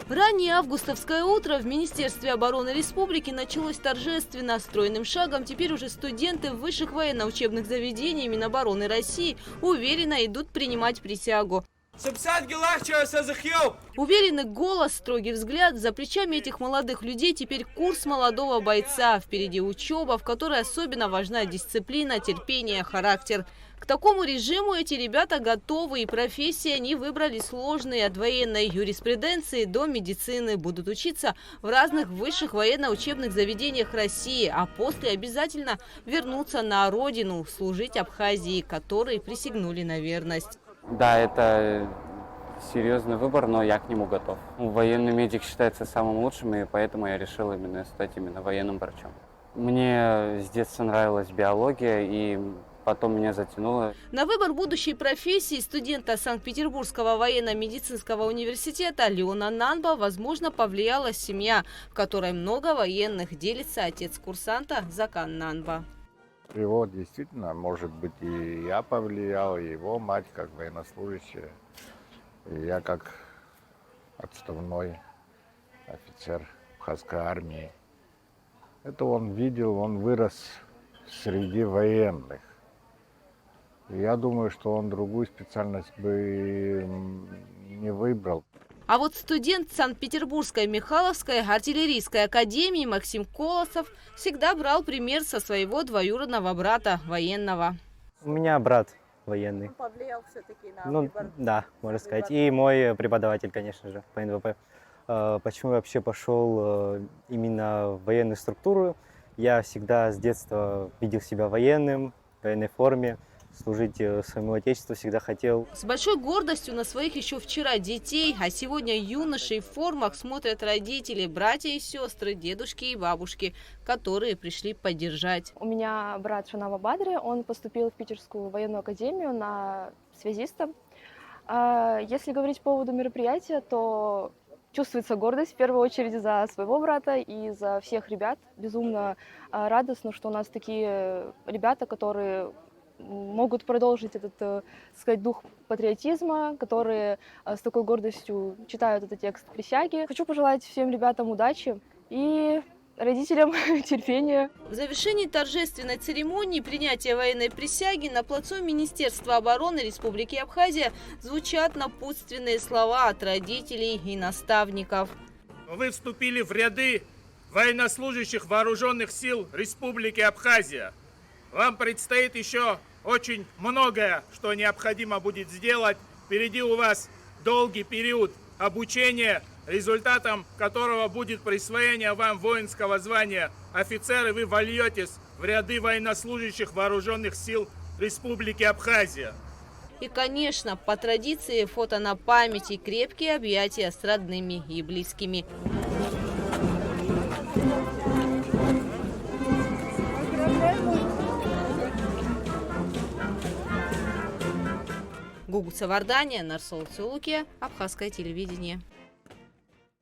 Раннее августовское утро в Министерстве обороны республики началось торжественно. Стройным шагом теперь уже студенты высших военно-учебных заведений Минобороны России уверенно идут принимать присягу. Уверенный голос, строгий взгляд. За плечами этих молодых людей теперь курс молодого бойца. Впереди учеба, в которой особенно важна дисциплина, терпение, характер. К такому режиму эти ребята готовы, и профессии они выбрали сложные, от военной юриспруденции до медицины. Будут учиться в разных высших военно-учебных заведениях России, а после обязательно вернуться на родину, служить Абхазии, которой присягнули на верность. Да, это серьезный выбор, но я к нему готов. Военный медик считается самым лучшим, и поэтому я решил стать военным врачом. Мне с детства нравилась биология, и потом меня затянуло. На выбор будущей профессии студента Санкт-Петербургского военно-медицинского университета Леона Нанба, возможно, повлияла семья, в которой много военных, делится отец курсанта Закан Нанба. Его действительно, может быть, и я повлиял, и его мать как военнослужащая, и я как отставной офицер Абхазской армии. Это он видел, он вырос среди военных. И я думаю, что он другую специальность бы не выбрал. А вот студент Санкт-Петербургской Михайловской артиллерийской академии Максим Колосов всегда брал пример со своего двоюродного брата военного. У меня брат военный. Он повлиял все-таки на выбор? Да, можно сказать. И мой преподаватель, конечно же, по НВП. Почему я вообще пошел именно в военную структуру? Я всегда с детства видел себя военным, в военной форме. Служить своему отечеству всегда хотел. С большой гордостью на своих еще вчера детей, а сегодня юношей в формах смотрят родители, братья и сестры, дедушки и бабушки, которые пришли поддержать. У меня брат Шанава Бадри, он поступил в Питерскую военную академию на связиста. Если говорить по поводу мероприятия, то чувствуется гордость в первую очередь за своего брата и за всех ребят. Безумно радостно, что у нас такие ребята, которые могут продолжить этот, сказать, дух патриотизма, которые с такой гордостью читают этот текст присяги. Хочу пожелать всем ребятам удачи и родителям терпения. В завершении торжественной церемонии принятия военной присяги на плацу Министерства обороны Республики Абхазия звучат напутственные слова от родителей и наставников. Вы вступили в ряды военнослужащих вооруженных сил Республики Абхазия. Вам предстоит еще очень многое, что необходимо будет сделать. Впереди у вас долгий период обучения, результатом которого будет присвоение вам воинского звания офицер, и вы вольетесь в ряды военнослужащих вооруженных сил Республики Абхазия. И, конечно, по традиции фото на память и крепкие объятия с родными и близкими. Гугуца Вардания, Нарсол Цулуки, Абхазское телевидение.